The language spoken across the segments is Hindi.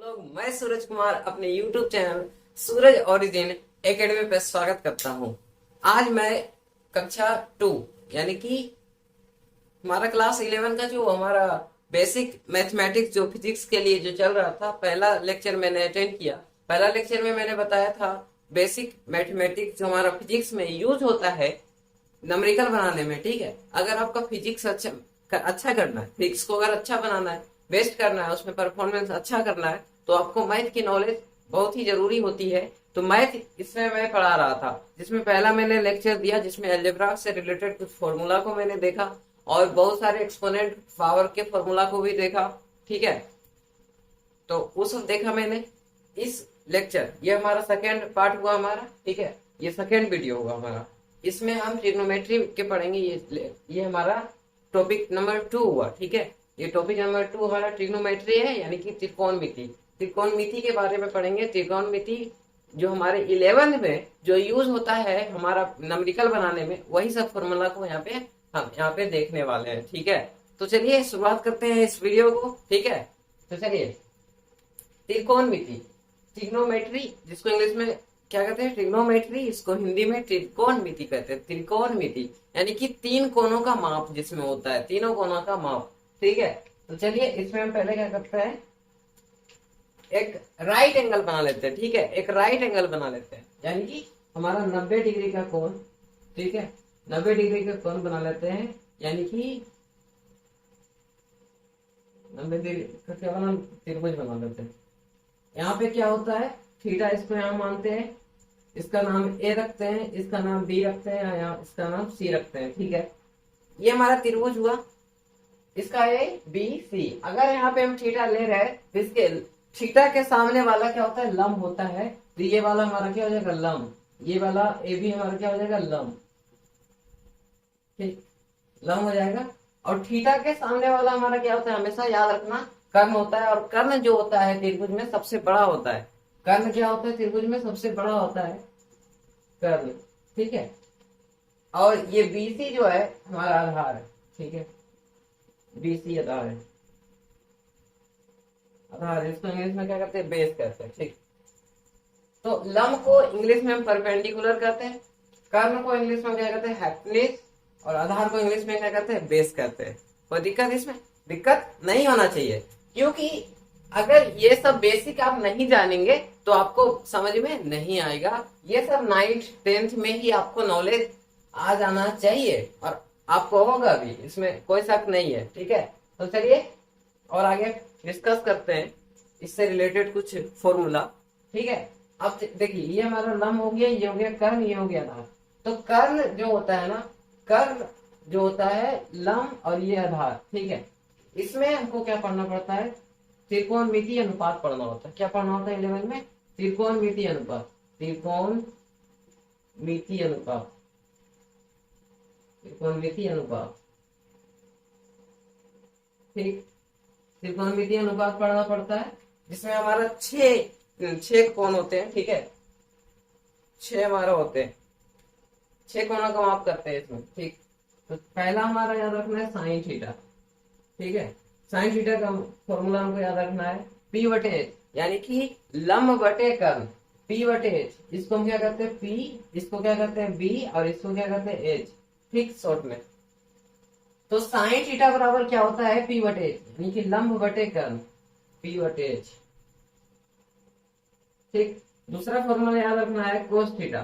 लोग, मैं सूरज कुमार अपने YouTube चैनल सूरज ओरिजिन एकेडमी पे स्वागत करता हूँ। आज मैं कक्षा 2 यानी कि हमारा क्लास 11 का जो हमारा बेसिक मैथमेटिक्स जो फिजिक्स के लिए जो चल रहा था, पहला लेक्चर मैंने अटेंड किया। पहला लेक्चर में मैंने बताया था बेसिक मैथमेटिक्स जो हमारा फिजिक्स में यूज होता है नंबरिकल बनाने में। ठीक है, अगर आपका फिजिक्स अच्छा करना है, फिजिक्स को अगर अच्छा बनाना है, बेस्ट करना है, उसमें परफॉर्मेंस अच्छा करना है, तो आपको मैथ की नॉलेज बहुत ही जरूरी होती है। तो मैथ इसमें मैं पढ़ा रहा था, जिसमें पहला मैंने लेक्चर दिया जिसमें अलजेब्रा से रिलेटेड कुछ फॉर्मूला को मैंने देखा और बहुत सारे एक्सपोनेंट पावर के फॉर्मूला को भी देखा। ठीक है, तो वो सब देखा मैंने। इस लेक्चर ये हमारा सेकेंड पार्ट हुआ हमारा। ठीक है, ये सेकेंड वीडियो होगा हमारा। इसमें हम ट्रिग्नोमेट्री के पढ़ेंगे। ये हमारा टॉपिक नंबर 2 हुआ। ठीक है, ये टॉपिक नंबर 2 हमारा ट्रिग्नोमेट्री है, यानी कि त्रिकोणमिति। त्रिकोणमिति के बारे में पढ़ेंगे। त्रिकोणमिति जो हमारे 11 में जो यूज होता है हमारा नंबरिकल बनाने में, वही सब फॉर्मूला को हम यहाँ पे देखने वाले हैं। ठीक है, तो चलिए शुरुआत करते हैं इस वीडियो को। ठीक है, तो चलिए त्रिकोणमिति, ट्रिग्नोमेट्री जिसको इंग्लिश में क्या कहते हैं, ट्रिग्नोमेट्री, इसको हिंदी में त्रिकोणमिति कहते हैं। त्रिकोणमिति यानी कि 3 कोनों का माप जिसमें होता है, तीनों कोनों का माप। ठीक है, तो चलिए इसमें हम पहले क्या करते हैं, एक राइट एंगल बना लेते हैं। ठीक है, एक राइट एंगल बना लेते हैं, यानी कि हमारा 90 डिग्री का कोण। ठीक है, 90 डिग्री का कोण बना लेते हैं, यानी कि 90 डिग्री का क्या बना, त्रिभुज बना लेते हैं। यहाँ पे क्या होता है, थीटा, इसको यहाँ मानते हैं, इसका नाम ए रखते हैं, इसका नाम बी रखते हैं, यहाँ इसका नाम सी रखते हैं। ठीक है, ये हमारा त्रिभुज हुआ, इसका ए बी सी। अगर यहाँ पे हम थीटा ले रहे हैं तो इसके थीटा के सामने वाला क्या होता है, लंब होता है। तो ये वाला हमारा क्या हो जाएगा, लंब। ये वाला ए बी हमारा क्या हो जाएगा, लंब। ठीक, लंब हो जाएगा। और थीटा के सामने वाला हमारा क्या होता है, हमेशा याद रखना, कर्ण होता है। और कर्ण जो होता है त्रिभुज में सबसे बड़ा होता है। कर्ण क्या होता है त्रिभुज में, सबसे बड़ा होता है कर्ण। ठीक है, और ये बीसी जो है हमारा आधार है। ठीक है, बीसी आधार है, आधार, इसको इंग्लिश में क्या कहते हैं, बेस कहते हैं। ठीक, तो लंब को इंग्लिश में हम परपेंडिकुलर कहते हैं, कर्ण को इंग्लिश में क्या कहते हैं, हाइपोटेन्यूज, और आधार को इंग्लिश में क्या कहते हैं, बेस कहते हैं। कोई दिक्कत इसमें, दिक्कत नहीं होना चाहिए, क्योंकि अगर ये सब बेसिक आप नहीं जानेंगे तो आपको समझ में नहीं आएगा। ये सब 9th 10th में ही आपको नॉलेज आ जाना चाहिए, और आपको होगा भी, इसमें कोई शक नहीं है। ठीक है, तो चलिए और आगे डिस्कस करते हैं इससे रिलेटेड कुछ फॉर्मूला। ठीक है, अब देखिए ये हमारा लंब हो गया, ये हो गया कर्ण, ये हो गया आधार। तो कर्ण जो होता है ना, कर्ण जो होता है लंब और ये आधार। ठीक है, इसमें हमको क्या पढ़ना पड़ता है, त्रिकोणमिति अनुपात पढ़ना होता है। क्या पढ़ना होता है 11 में, त्रिकोणमिति अनुपात। त्रिकोणमिति अनुपात, त्रिकोणमिति अनुपात। ठीक, त्रिकोणमिति अनुपात पढ़ना पड़ता है, जिसमें हमारा 6 कोण होते हैं। ठीक है, 6 हमारा होते हैं, 6 कोणों का माप करते हैं इसमें। ठीक, तो पहला हमारा याद रखना है साइन थीटा। ठीक है, साइन थीटा का फॉर्मूला हमको याद रखना है पी बटे एच, यानी कि लंब बटे कर्ण। पी बटे एच, इसको हम क्या करते हैं पी, इसको क्या करते हैं बी, और इसको क्या करते हैं एच। ठीक, शॉर्ट में तो साइन थीटा बराबर क्या होता है, पी बटे एच, यानी कि लंब बटे कर्ण, पी बटे एच। ठीक, दूसरा फॉर्मूला याद रखना है कोस थीटा।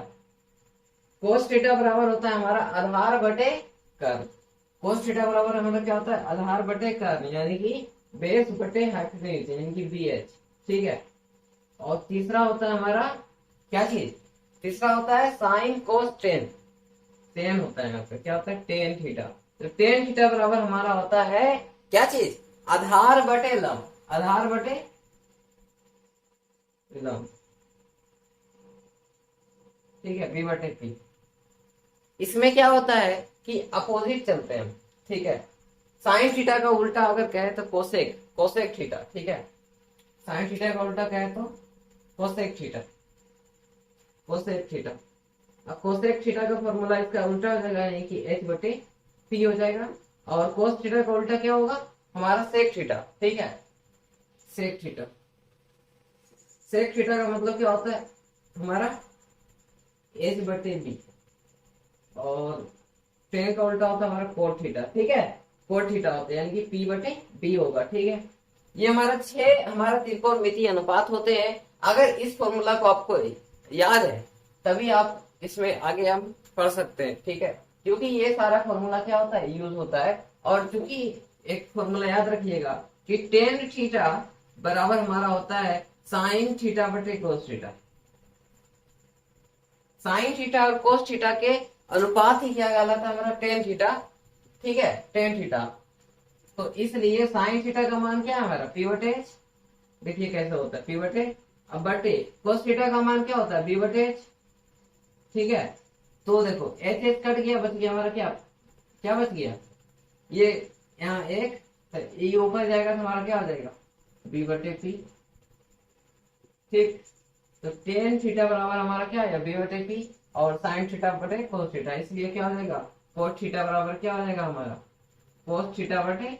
कोस थीटा बराबर होता है हमारा आधार बटे कर्ण। कोस थीटा बराबर हमारा क्या होता है, आधार बटे कर्ण, यानी कि बेस बटे हाइपोटेन्यूज, यानी कि BH। ठीक है, और तीसरा होता है हमारा क्या चीज, तीसरा होता है साइन कोस टेन। टेन होता है यहाँ पे, क्या होता है, टेन थीटा। तो टेन थीटा बराबर हमारा होता है क्या चीज, आधार बटे लंब, आधार बटे लंब। ठीक है, बी बटे पी। इसमें क्या होता है कि अपोजिट चलते हैं। ठीक है, साइन थीटा का उल्टा अगर कहे तो कोसेक, कोसेक थीटा। ठीक है, साइन थीटा का उल्टा कहे तो कोसेक थीटा, कोसेक थीटा। अब कोसेक थीटा का फॉर्मूला इसका उल्टा हो जाएगा, यानी कि एच बटे पी हो जाएगा। और कोस थीटा का उल्टा क्या होगा, हमारा सेक थीटा। ठीक है, सेक थीटा। सेक थीटा का मतलब क्या होता है हमारा एच बटे बी, और टेन का उल्टा होता है हमारा कोट थीटा। ठीक है, कोट थीटा होता है यानी कि पी बटे बी होगा। ठीक है, ये हमारा 6 हमारा त्रिकोणमितीय अनुपात होते हैं। अगर इस फॉर्मूला को आपको याद है तभी आप इसमें आगे हम पढ़ सकते हैं। ठीक है, क्योंकि ये सारा फॉर्मूला क्या होता है यूज होता है। और चूंकि एक फॉर्मूला याद रखिएगा कि टेन थीटा बराबर हमारा होता है साइन थीटा बटे कोस थीटा। साइन थीटा और कोस थीटा के अनुपात ही क्या कहलाता है हमारा टेन थीटा। ठीक है, टेन थीटा। तो इसलिए साइन थीटा का मान क्या है हमारा पी बटे एच। देखिए कैसे होता है पी बटे, अब बटे कोस थीटा का मान क्या होता है बी बटे एच। ठीक है, तो देखो एच एच कट गया, बच गया हमारा क्या क्या बच गया, ये यहाँ एक, ये ऊपर जाएगा तो हमारा क्या हो जाएगा बी बटे पी। ठीक, तो टेन थीटा बराबर हमारा क्या है बी बटे पी, और साइन थीटा बटे कोस थीटा, इसलिए क्या हो जाएगा कोस थीटा बराबर क्या हो जाएगा हमारा कोस थीटा बटे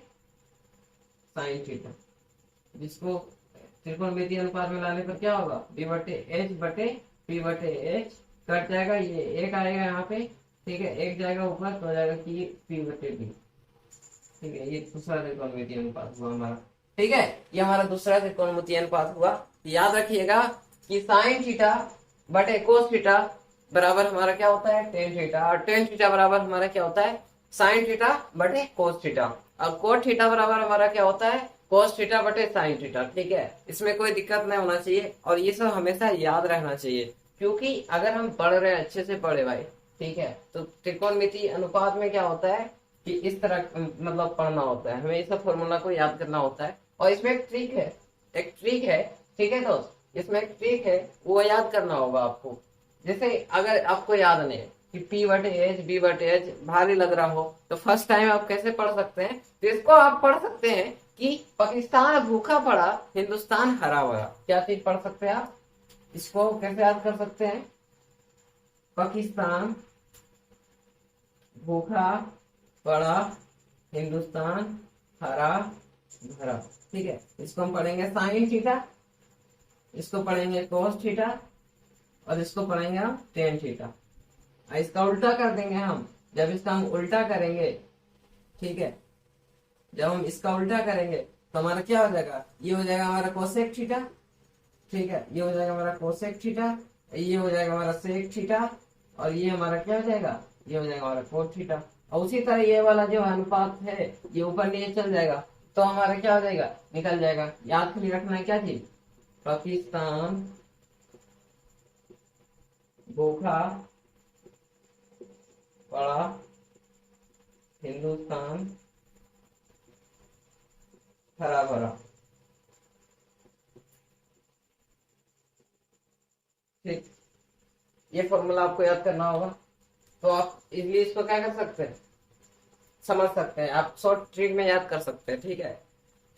साइन थीटा, जिसको त्रिकोणमितीय अनुपात में लाने पर क्या होगा बी बटे एच बटे पी बटे एच, कट जाएगा, ये एक आएगा यहाँ पे। ठीक है, एक जाएगा ऊपर तो जाएगा कि पी बटे बी। ठीक है, ये दूसरा त्रिकोणमितीय अनुपात हुआ हमारा। ठीक है, ये हमारा दूसरा त्रिकोणमितीय अनुपात हुआ। याद रखिएगा कि साइन थीटा बटे कोस थीटा बराबर हमारा क्या होता है टेन थीटा, और टेन थीटा बराबर हमारा क्या होता है साइन थीटा बटे कोस थीटा, और कोट थीटा बराबर हमारा क्या होता है कोस थीटा बटे साइन थीटा। ठीक है, इसमें कोई दिक्कत नहीं होना चाहिए, और ये सब हमेशा याद रहना चाहिए, क्योंकि अगर हम पढ़ रहे हैं अच्छे से पढ़े भाई। ठीक है, तो त्रिकोणमितीय अनुपात में क्या होता है कि इस तरह मतलब पढ़ना होता है, हमें इस फॉर्मूला को याद करना होता है। और इसमें एक ट्रिक है, एक ट्रिक है। ठीक है दोस्त, इसमें एक ट्रिक है, वो याद करना होगा आपको। जैसे अगर आपको याद नहीं कि पी बटे एच बी बटे एच भारी लग रहा हो, तो फर्स्ट टाइम आप कैसे पढ़ सकते हैं, तो इसको आप पढ़ सकते हैं कि पाकिस्तान भूखा पड़ा हिंदुस्तान हरा भरा। क्या चीज पढ़ सकते हैं आप, इसको कैसे याद कर सकते हैं, पाकिस्तान भूखा पड़ा हिंदुस्तान हरा भरा। ठीक है, इसको हम पढ़ेंगे साइन थीटा, इसको पढ़ेंगे कोस थीटा, और इसको पढ़ेंगे हम टेन थीटा। इसका उल्टा कर देंगे हम, जब इसका हम उल्टा करेंगे। ठीक है, जब हम इसका उल्टा करेंगे तो हमारा क्या हो जाएगा, ये हो जाएगा हमारा कोसेक थीटा। ठीक है, ये हो जाएगा हमारा कोसेक थीटा, ये हो जाएगा हमारा सेक थीटा, और ये हमारा क्या हो जाएगा ये हो जाएगा हमारा कोट थीटा। और उसी तरह ये वाला जो अनुपात है ये ऊपर नीचे चल जाएगा, तो हमारा क्या हो जाएगा निकल जाएगा। याद के लिए रखना है क्या चीज, पाकिस्तान भूखा पड़ा हिंदुस्तान हरा भरा। ठीक, ये फॉर्मूला आपको याद करना होगा, तो आप इजीली इसको क्या कर सकते हैं समझ सकते हैं, आप शॉर्ट ट्रिक में याद कर सकते हैं। ठीक है,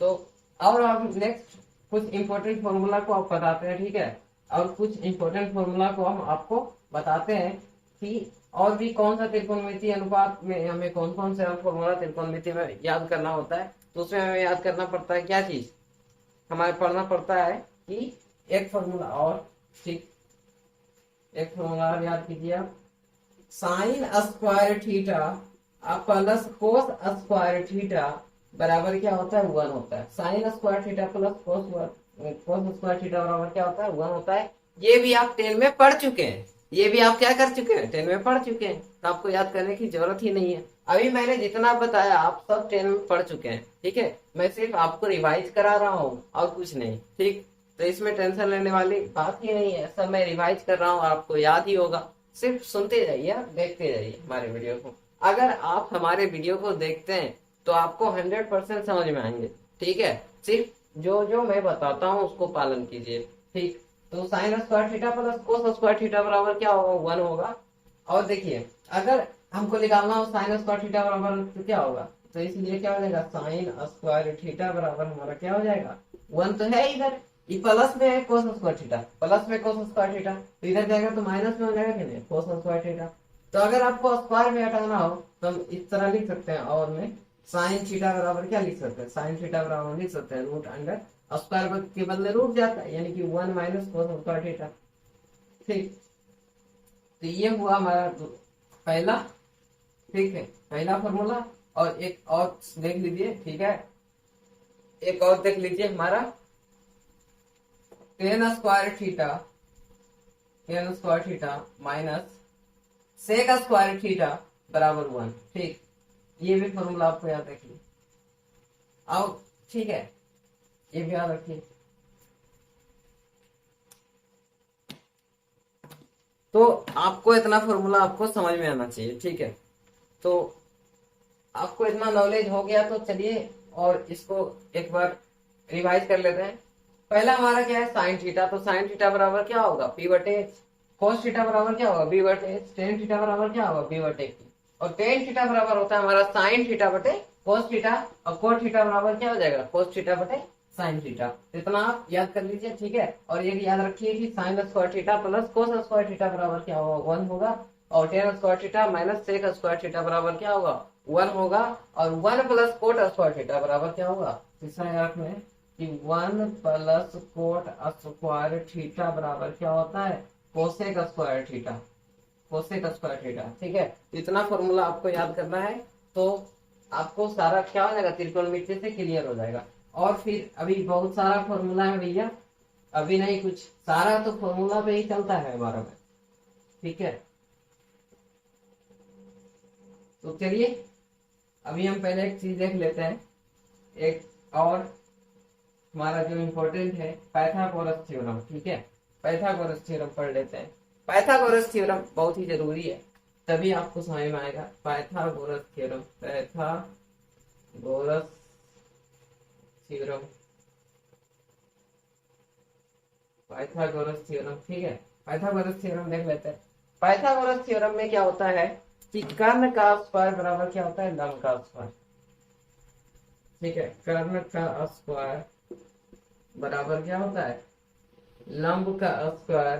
तो और आप नेक्स्ट कुछ इंपॉर्टेंट फॉर्मूला को आप बताते हैं। ठीक है, और कुछ इंपॉर्टेंट फॉर्मूला को हम आपको बताते हैं कि और भी कौन सा त्रिकोणमितीय अनुपात में हमें कौन कौन से फॉर्मूला त्रिकोणमितीय में याद करना होता है। तो उसमें हमें याद करना पड़ता है क्या चीज, हमारे पढ़ना पड़ता है कि एक फॉर्मूला और, ठीक एक फॉर्मूला और याद कीजिए आप, sign square theta plus cos square theta बराबर क्या होता है 1 होता है। Sign square theta plus cos square theta बराबर क्या होता है 1 होता है। ये भी आप 10 में पढ़ चुके हैं, ये भी आप क्या कर चुके हैं 10 में पढ़ चुके हैं, तो आपको याद करने की जरूरत ही नहीं है। अभी मैंने जितना बताया आप सब 10 में पढ़ चुके हैं। ठीक है, मैं सिर्फ आपको रिवाइज करा रहा हूँ और कुछ नहीं। ठीक, तो इसमें टेंशन लेने वाली बात ही नहीं है, सब मैं रिवाइज कर रहा हूँ, आपको याद ही होगा। सिर्फ सुनते जाइए, देखते जाइए हमारे वीडियो को। अगर आप हमारे वीडियो को देखते हैं तो आपको 100% समझ में आएंगे। ठीक है, सिर्फ जो जो मैं बताता हूँ उसको पालन कीजिए। ठीक, तो sign square theta plus cos square theta बराबर क्या होगा 1 होगा। और देखिए अगर हमको निकालना हो साइन स्क्वायर थीटा बराबर तो क्या होगा, तो इसलिए क्या हो जाएगा साइन स्क्वायर थीटा बराबर हमारा क्या हो जाएगा 1 तो है इधर, ये प्लस में है कोस स्क्वायर थीटा, प्लस में कोस स्क्वायर थीटा, तो इधर जाएगा तो माइनस में हो जाएगा कि नहीं कोस स्क्वायर थीटा। तो अगर आपको स्क्वायर में हटाना हो तो हम इस तरह लिख सकते हैं, और में साइन थीटा बराबर क्या लिख सकते हैं, साइन थीटा बराबर लिख सकते हैं रूट अंडर स्क्वायर के बदले रूट जाता है, यानी कि 1 माइनस कोस स्क्वायर थीटा। ठीक, तो ये हुआ हमारा पहला, ठीक है, पहला फॉर्मूला। और एक और देख लीजिए, ठीक है, एक और देख लीजिए हमारा tan square theta minus sec square theta बराबर 1। ठीक, ये भी फॉर्मूला आपको याद रखिए। आओ, ठीक है, ये भी याद रखिए। तो आपको इतना फॉर्मूला आपको समझ में आना चाहिए, ठीक है। तो आपको इतना नॉलेज हो गया, तो चलिए और इसको एक बार रिवाइज कर लेते हैं। पहला हमारा क्या है, साइन थीटा। तो साइन थीटा बराबर क्या होगा, पी बटे एच। कोस थीटा बराबर क्या होगा, बी बटे एच। टेन थीटा बराबर क्या होगा, बी बटे की। और टेन थीटा बराबर होता है हमारा साइन थीटा बटे कोस थीटा। और कोस थीटा बराबर क्या हो जाएगा, कोस थीटा बटे साइन थीटा। इतना आप याद कर लीजिए, ठीक है। और ये भी याद रखिए कि sine square theta plus cos square theta बराबर क्या होगा, 1 होगा। और tan square theta minus sec square theta बराबर क्या होगा, 1 होगा। और 1 प्लस कोट स्क्वायर थीटा बराबर क्या होगा, तीसरा याद रखना है कि 1 प्लस कोट स्क्वायर थीटा बराबर क्या होता है, cosec square theta. Cosec square theta, ठीक है। इतना फॉर्मूला आपको याद करना है, तो आपको सारा क्या हो जाएगा, त्रिकोणमिति से क्लियर हो जाएगा। और फिर अभी बहुत सारा फॉर्मूला है भैया, अभी नहीं कुछ, सारा तो फॉर्मूला पे ही चलता है हमारा में, ठीक है। तो चलिए अभी हम पहले एक चीज देख लेते हैं, एक और हमारा जो इम्पोर्टेंट है, पाइथागोरस थ्योरम, ठीक है। पाइथागोरस थ्योरम पढ़ लेते हैं। पाइथागोरस थ्योरम बहुत ही जरूरी है, तभी आपको समझ में आएगा। Pythagoras theorem, Pythagoras theorem, Pythagoras theorem, ठीक है। पाइथागोरस थ्योरम देख लेते हैं। पाइथागोरस थ्योरम में क्या होता है कि कर्ण का स्क्वायर बराबर क्या होता है, लंब का स्क्वायर, ठीक है। कर्ण का स्क्वायर बराबर क्या होता है, लंब का स्क्वायर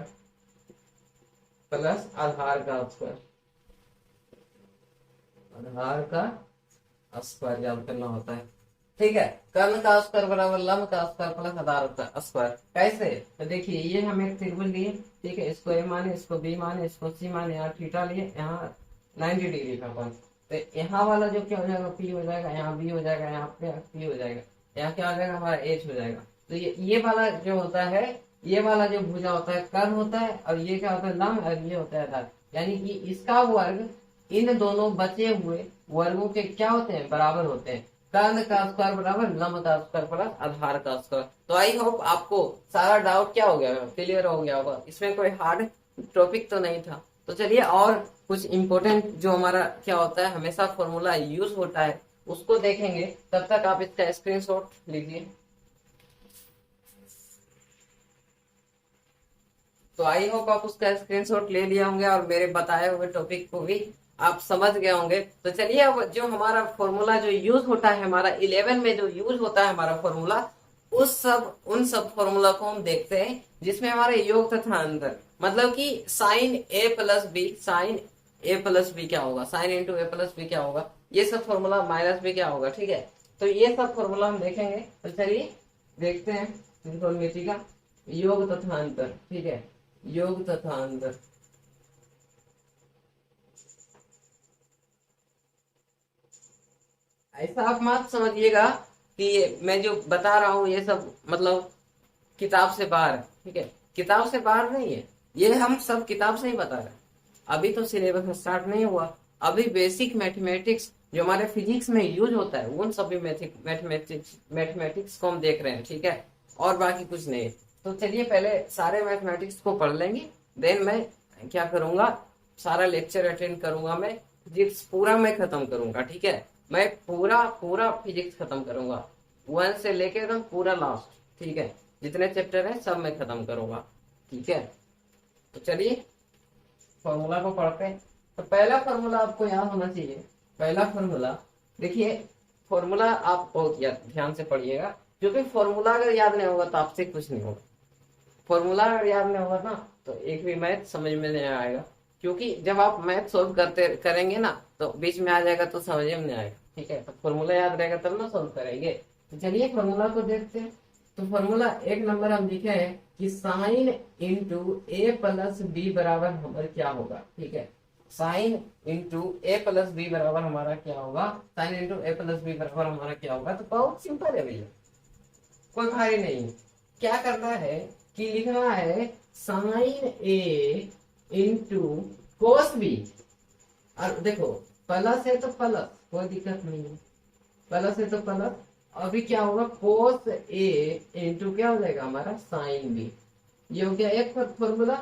प्लस आधार का स्क्वायर। आधार का स्क्वायर याद करना होता है, ठीक है। कर्ण का स्क्वायर बराबर लंब का स्क्वायर प्लस आधार का स्क्वायर। कैसे, तो देखिए ये हम एक त्रिभुज लिए, ठीक है। इसको ए माने, इसको बी माने, इसको सी माने, यहाँ थीटा लिए, यहाँ 90 डिग्री का कोण। तो यहाँ वाला जो क्या हो जाएगा, पी हो जाएगा, यहाँ बी हो जाएगा, यहाँ पे पी हो जाएगा, यहाँ क्या हो जाएगा हमारा एच हो जाएगा। तो ये वाला जो होता है, ये वाला जो भुजा होता है कर्ण होता है, और ये क्या होता है लंब, और ये होता है आधार। यानी कि इसका वर्ग इन दोनों बचे हुए वर्गों के क्या होते हैं, बराबर होते हैं। कर्ण का स्क्वायर बराबर लंब का स्क्वायर प्लस आधार का स्क्वायर। तो आई होप आपको सारा डाउट क्या हो गया, क्लियर हो गया होगा। इसमें कोई हार्ड टॉपिक तो नहीं था। तो चलिए और कुछ इंपॉर्टेंट जो हमारा क्या होता है, हमेशा फॉर्मूला यूज होता है, उसको देखेंगे। तब तक आप इसका स्क्रीनशॉट लीजिए। तो आई होप आप उसका स्क्रीनशॉट ले लिए होंगे और मेरे बताए हुए टॉपिक को भी आप समझ गए होंगे। तो चलिए अब जो हमारा फॉर्मूला जो यूज होता है, हमारा 11 में जो यूज होता है हमारा फॉर्मूला, उन सब फॉर्मूला को हम देखते हैं जिसमें हमारे योग तथा अंतर, मतलब कि साइन ए प्लस बी, साइन ए प्लस बी क्या होगा, साइन इंटू ए प्लस बी क्या होगा, ये सब फॉर्मूला माइनस बी क्या होगा, ठीक है। तो ये सब फॉर्मूला हम देखेंगे। तो चलिए देखते हैं त्रिकोणमिति का योग तथा अंतर, ठीक है। योग तथा अंतर, ऐसा आप मत समझिएगा कि मैं जो बता रहा हूँ ये सब मतलब किताब से बाहर है, ठीक है। किताब से बाहर नहीं है, ये हम सब किताब से ही बता रहे हैं। अभी तो सिलेबस स्टार्ट नहीं हुआ, अभी बेसिक मैथमेटिक्स जो हमारे फिजिक्स में यूज होता है, उन सभी मैथमेटिक्स को हम देख रहे हैं, ठीक है। और बाकी कुछ नहीं। तो चलिए पहले सारे मैथमेटिक्स को पढ़ लेंगे, देन मैं क्या करूंगा, सारा लेक्चर अटेंड करूंगा, मैं फिजिक्स पूरा मैं खत्म करूंगा, ठीक है। मैं पूरा फिजिक्स खत्म करूंगा, 1 से लेके एकदम पूरा लास्ट, ठीक है। जितने चैप्टर है सब मैं खत्म करूंगा, ठीक है। तो चलिए फॉर्मूला को पढ़ते हैं। तो पहला फॉर्मूला आपको याद होना चाहिए। पहला फॉर्मूला देखिए, फॉर्मूला आप बहुत ध्यान से पढ़िएगा, क्योंकि फॉर्मूला अगर याद नहीं होगा तो आपसे कुछ नहीं होगा। फॉर्मूला अगर याद नहीं होगा ना तो एक भी मैथ समझ में नहीं आएगा, क्योंकि जब आप मैथ सोल्व करेंगे ना तो बीच में आ जाएगा तो समझ में नहीं आएगा, ठीक है। तो फॉर्मूला याद रहेगा तब ना सोल्व करेंगे। तो चलिए फॉर्मूला को देखते हैं। तो फॉर्मूला एक नंबर हम लिखे हैं कि साइन इंटू ए प्लस बी बराबर हमारा क्या होगा। ठीक है, साइन इंटू ए प्लस बी बराबर हमारा क्या होगा, साइन इंटू ए प्लस बी बराबर हमारा क्या होगा। तो बहुत सिंपल है भैया, कोई भारी नहीं है। क्या करना है कि लिखना है sign A into cos B. और देखो प्लस है तो प्लस, कोई दिक्कत नहीं है, प्लस है तो प्लस। अभी क्या होगा, कोस ए इंटू क्या हो जाएगा हमारा साइन बी। ये हो गया एक फॉर्मूला।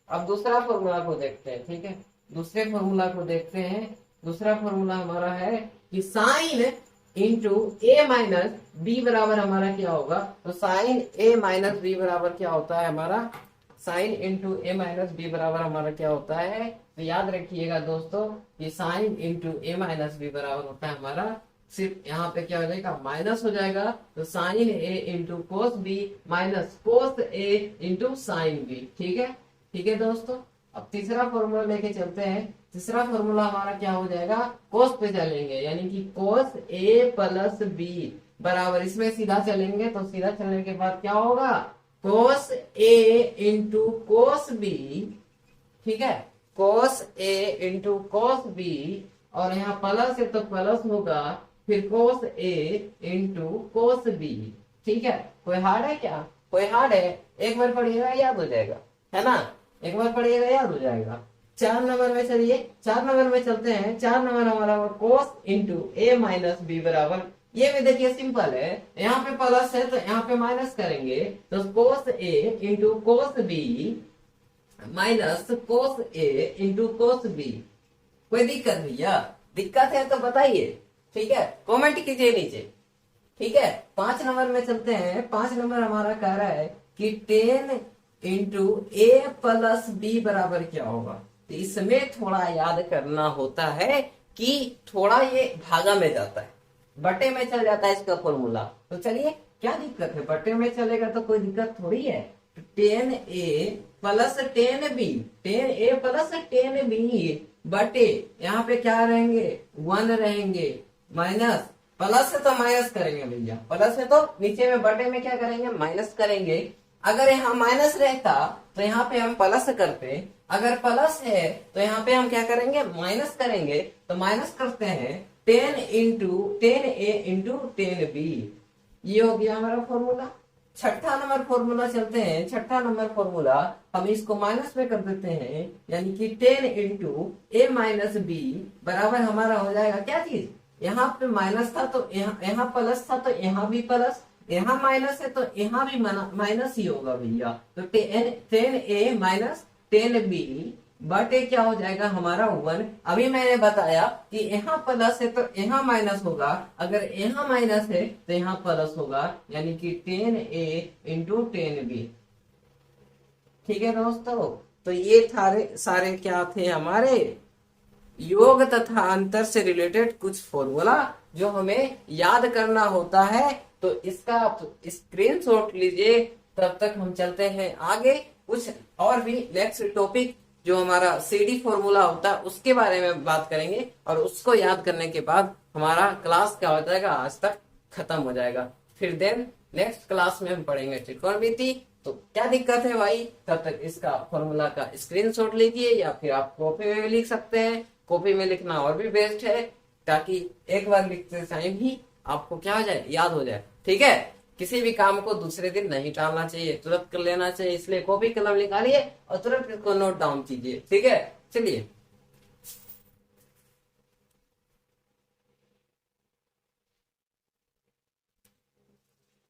अब दूसरा फॉर्मूला को देखते हैं। ठीक है, दूसरे फॉर्मूला को देखते हैं। दूसरा फॉर्मूला हमारा है कि साइन इंटू ए माइनस बी बराबर हमारा क्या होगा। तो साइन ए माइनस बी बराबर क्या होता है हमारा, साइन इंटू ए माइनस बी बराबर हमारा क्या होता है। तो याद रखिएगा दोस्तों कि साइन इंटू ए माइनस बी बराबर होता है हमारा, सिर्फ यहाँ पे क्या हो जाएगा, माइनस हो जाएगा। तो sine A into cos B minus cos A into sine B. ठीक है, ठीक है दोस्तों। अब तीसरा फॉर्मूला लेके चलते हैं। तीसरा फॉर्मूला हमारा क्या हो जाएगा, कोस पे चलेंगे, यानी कि कोस ए प्लस बी बराबर, इसमें सीधा चलेंगे तो सीधा चलने के बाद क्या होगा, कोस ए इंटू कोस बी। ठीक है, कोस ए इंटू कोस बी, और यहाँ प्लस है तो प्लस होगा, फिर कोस ए इंटू कोस बी। ठीक है, कोई हार्ड है क्या, कोई हार्ड है, एक बार पढ़िएगा याद हो जाएगा, है ना, एक बार पढ़िएगा याद हो जाएगा। 4 नंबर में चलिए, 4 नंबर में चलते हैं। 4 नंबर हमारा कोस इंटू ए माइनस बी बराबर, ये भी देखिए सिंपल है, यहाँ पे प्लस है तो यहाँ पे माइनस करेंगे। तो cos A into cos B minus cos A into cos B. कोई दिक्कत भैया, दिक्कत है तो बताइए। ठीक है, कमेंट कीजिए नीचे। ठीक है, 5 नंबर में चलते हैं। 5 नंबर हमारा कह रहा है कि 10 इंटू ए प्लस बी बराबर क्या होगा। तो इसमें थोड़ा याद करना होता है कि थोड़ा ये भागा में जाता है, बटे में चल जाता है इसका फॉर्मूला। तो चलिए, क्या दिक्कत है, बटे में चलेगा तो कोई दिक्कत थोड़ी है। 10 ए प्लस 10 बी, 10 ए प्लस 10 बी बटे यहाँ पे क्या रहेंगे, 1 रहेंगे, माइनस, प्लस है तो माइनस करेंगे भैया, प्लस है तो नीचे में बटे में क्या करेंगे, माइनस करेंगे। अगर यहाँ माइनस रहता तो यहाँ पे हम प्लस करते, अगर प्लस है तो यहाँ पे हम क्या करेंगे, माइनस करेंगे। तो माइनस करते हैं 10 इंटू 10 ए इंटू 10 बी, ये हो गया हमारा फॉर्मूला। छठा नंबर फॉर्मूला चलते हैं। छठा नंबर फॉर्मूला हम इसको माइनस में कर देते हैं, यानी कि 10 इंटू ए माइनस बी बराबर हमारा हो जाएगा क्या चीज, यहाँ पे माइनस था तो यहाँ प्लस था तो यहाँ भी प्लस, यहाँ माइनस है तो यहाँ भी माइनस ही होगा भैया। तो 10 ए माइनस 10 बी बटे क्या हो जाएगा हमारा 1। अभी मैंने बताया कि यहाँ प्लस है तो यहाँ माइनस होगा, अगर यहाँ माइनस है तो यहाँ प्लस होगा, यानी कि 10 ए इंटू 10 बी। ठीक है दोस्तों, तो ये सारे क्या थे हमारे योग तथा अंतर से रिलेटेड कुछ फॉर्मूला जो हमें याद करना होता है। तो इसका स्क्रीनशॉट लीजिए। तब तक हम चलते हैं आगे, कुछ और भी नेक्स्ट टॉपिक जो हमारा सीडी फॉर्मूला होता है उसके बारे में बात करेंगे, और उसको याद करने के बाद हमारा क्लास क्या हो जाएगा, आज तक खत्म हो जाएगा। फिर देन नेक्स्ट क्लास में हम पढ़ेंगे त्रिकोणमिति। तो क्या दिक्कत है भाई, तब तक इसका फॉर्मूला का स्क्रीनशॉट लीजिए, या फिर आप कॉपी में भी लिख सकते हैं। कॉपी में लिखना और भी बेस्ट है, ताकि एक बार लिखते टाइम ही आपको क्या हो जाए, याद हो जाए। ठीक है, किसी भी काम को दूसरे दिन नहीं टालना चाहिए, तुरंत कर लेना चाहिए। इसलिए कॉपी कलम निकालिए और तुरंत इसको नोट डाउन कीजिए। ठीक है, चलिए।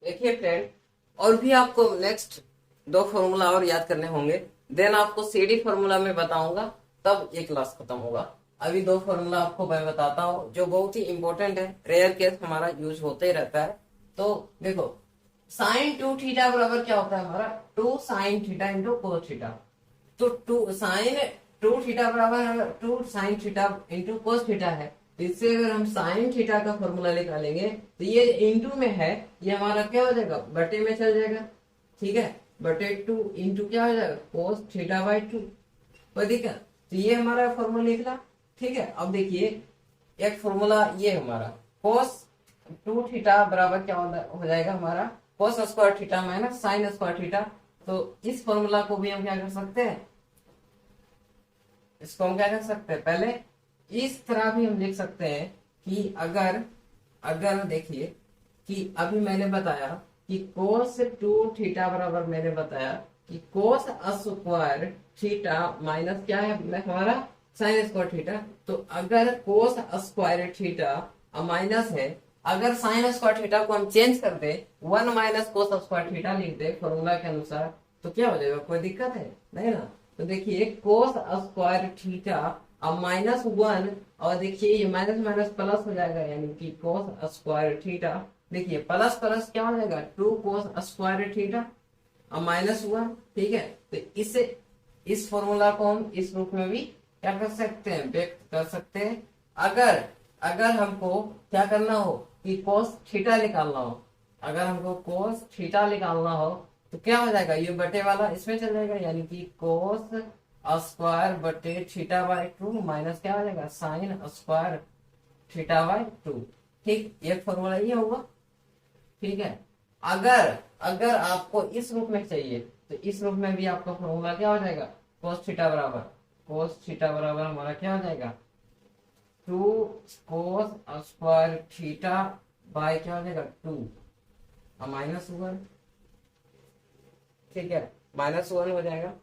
देखिए फ्रेंड, और भी आपको नेक्स्ट 2 फॉर्मूला और याद करने होंगे, देन आपको सीडी फॉर्मूला में बताऊंगा, तब ये क्लास खत्म होगा। अभी 2 फॉर्मूला आपको मैं बताता हूँ जो बहुत ही इंपॉर्टेंट है, रेयर केस हमारा यूज होते ही रहता है। तो देखो, साइन 2 थीटा बराबर क्या होता है हमारा, 2 sine theta into cos theta. तो 2 साइन 2 थीटा बराबर 2 sine theta into cos theta है। तो इससे अगर हम साइन थीटा का फॉर्मूला निकालेंगे तो ये इंटू में है, ये हमारा क्या हो जाएगा, बटे में चल जाएगा। ठीक है, बटे 2 इंटू क्या हो जाएगा, कोस थीटा बाई 2। कोई दिक्कत, तो ये हमारा फॉर्मूला निकला। ठीक है, अब देखिए एक फॉर्मूला ये हमारा कोस 2 थीटा बराबर क्या हो जाएगा हमारा, कोस square theta minus sign square theta. तो इस फॉर्मूला को भी हम क्या कर सकते हैं, इसको हम क्या कर सकते हैं, पहले इस तरह भी हम लिख सकते हैं कि अगर अगर देखिए कि अभी मैंने बताया कि कोस 2 थीटा बराबर, मैंने बताया कि कोस स्क्वायर थीटा माइनस क्या है हमारा साइन स्क्वायर थीटा। तो अगर कोस स्क्वायर थीटा माइनस है, अगर साइन स्क्वायर थीटा को हम चेंज कर दे 1 माइनस कोस स्क्वायर थीटा लिख दे फॉर्मूला के अनुसार, तो क्या हो जाएगा, कोई दिक्कत है नहीं ना। तो देखिए कोस स्क्वायर थीटा अब -1, और देखिए ये माइनस माइनस प्लस हो जाएगा, यानी कि कोस स्क्वायर थीटा, देखिए प्लस प्लस क्या हो जाएगा 2 कोस स्क्वायर थीटा और -1। ठीक है, तो इससे इस फॉर्मूला को हम इस रूप में भी क्या कर सकते हैं, व्यक्त कर सकते हैं। अगर अगर हमको क्या करना हो कि कोस थीटा निकालना हो, अगर हमको कोस थीटा निकालना हो तो क्या हो जाएगा, ये बटे वाला इसमें चल जाएगा, यानी कि कोस स्क्वायर बटे थीटा बाय 2 माइनस क्या हो जाएगा साइन स्क्वायर थीटा बाय 2। ठीक, ये फॉर्मूला ये होगा। ठीक है, अगर अगर आपको इस रूप में चाहिए तो इस रूप में भी आपका फॉर्मूला क्या हो जाएगा, कोस थीटा बराबर हमारा क्या हो जाएगा 2 कोस स्क्वायर थीटा बाय क्या हो जाएगा 2 और -1। ठीक है, -1 हो जाएगा।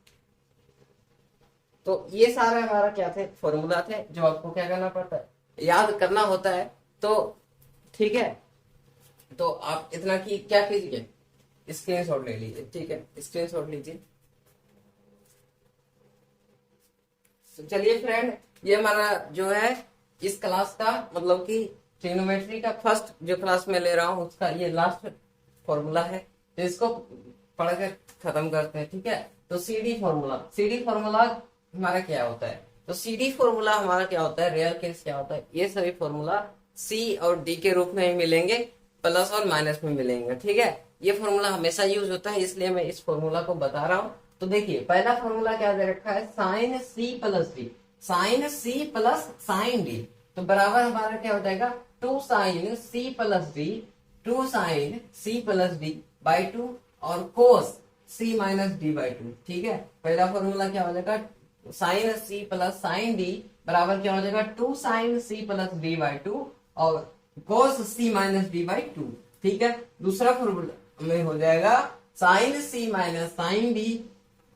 तो ये सारे हमारा क्या थे, फॉर्मूला थे जो आपको क्या करना पड़ता है, याद करना होता है। तो ठीक है, तो आप इतना की क्या कीजिए, स्क्रीनशॉट ले लीजिए। ठीक है, स्क्रीनशॉट लीजिए। तो चलिए फ्रेंड, ये हमारा जो है इस क्लास का मतलब कि ट्रिग्नोमेट्री का फर्स्ट जो क्लास में ले रहा हूँ उसका ये लास्ट फॉर्मूला है, तो इसको पढ़ के खत्म करते हैं। ठीक है, तो सीडी फॉर्मूला हमारा क्या होता है, तो सीडी फॉर्मूला हमारा क्या होता है, रियल केस क्या होता है, ये सभी फॉर्मूला सी और डी के रूप में ही मिलेंगे, प्लस और माइनस में मिलेंगे। ठीक है, ये फॉर्मूला हमेशा यूज होता है, इसलिए मैं इस फॉर्मूला को बता रहा हूँ। तो देखिए पहला फॉर्मूला क्या दे रखा है, sine C plus D, sine C plus sine D, तो बराबर हमारा क्या हो जाएगा 2 sine C plus D, 2 sine C plus D by 2 और cos C minus D by 2। ठीक है, पहला फॉर्मूला क्या हो जाएगा, sine C plus sine D बराबर क्या हो जाएगा 2 sine C plus D by 2 और cos C minus D by 2। ठीक है, दूसरा फॉर्मूला में हो जाएगा sine C minus sine D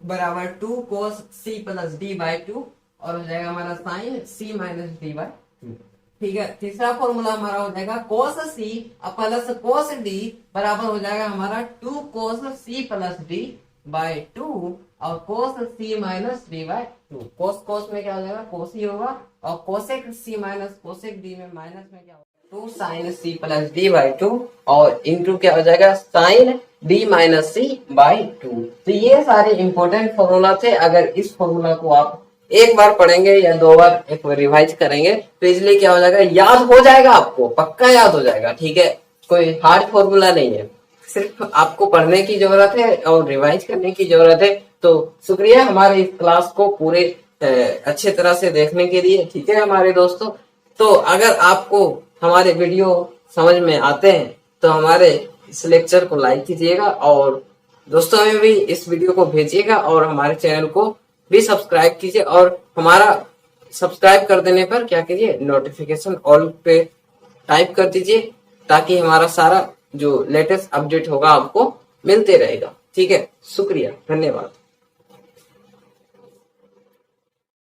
बराबर 2 cos C plus D by 2 और हो जाएगा हमारा sine C minus D by 2। ठीक है, तीसरा फॉर्मूला हमारा हो जाएगा कोस सी प्लस कोस डी बराबर हो जाएगा हमारा 2 cos C plus D by 2 और cos C minus D by 2। Cos cos में क्या हो जाएगा, कोस ही होगा, और cosec C minus cosec D में माइनस में क्या होगा 2 sine C plus D by 2 और इंटू क्या हो जाएगा sine D minus C by 2। तो ये सारे इंपॉर्टेंट फॉर्मूला थे। अगर इस फॉर्मूला को आप एक बार पढ़ेंगे या 2 बार एक बार रिवाइज करेंगे तो इसलिए क्या हो जाएगा, याद हो जाएगा, आपको पक्का याद हो जाएगा। ठीक है, कोई हार्ड फॉर्मूला नहीं है, सिर्फ आपको पढ़ने की जरूरत है और रिवाइज करने की जरूरत है। तो शुक्रिया हमारे इस क्लास को पूरे अच्छे तरह से देखने के लिए। ठीक है हमारे दोस्तों, तो अगर आपको हमारे वीडियो समझ में आते हैं तो हमारे इस लेक्चर को लाइक कीजिएगा और दोस्तों में भी इस वीडियो को भेजिएगा और हमारे चैनल को भी सब्सक्राइब कीजिए और हमारा सब्सक्राइब कर देने पर क्या कीजिए, नोटिफिकेशन ऑल पे टाइप कर दीजिए ताकि हमारा सारा जो लेटेस्ट अपडेट होगा आपको मिलते रहेगा। ठीक है, शुक्रिया, धन्यवाद।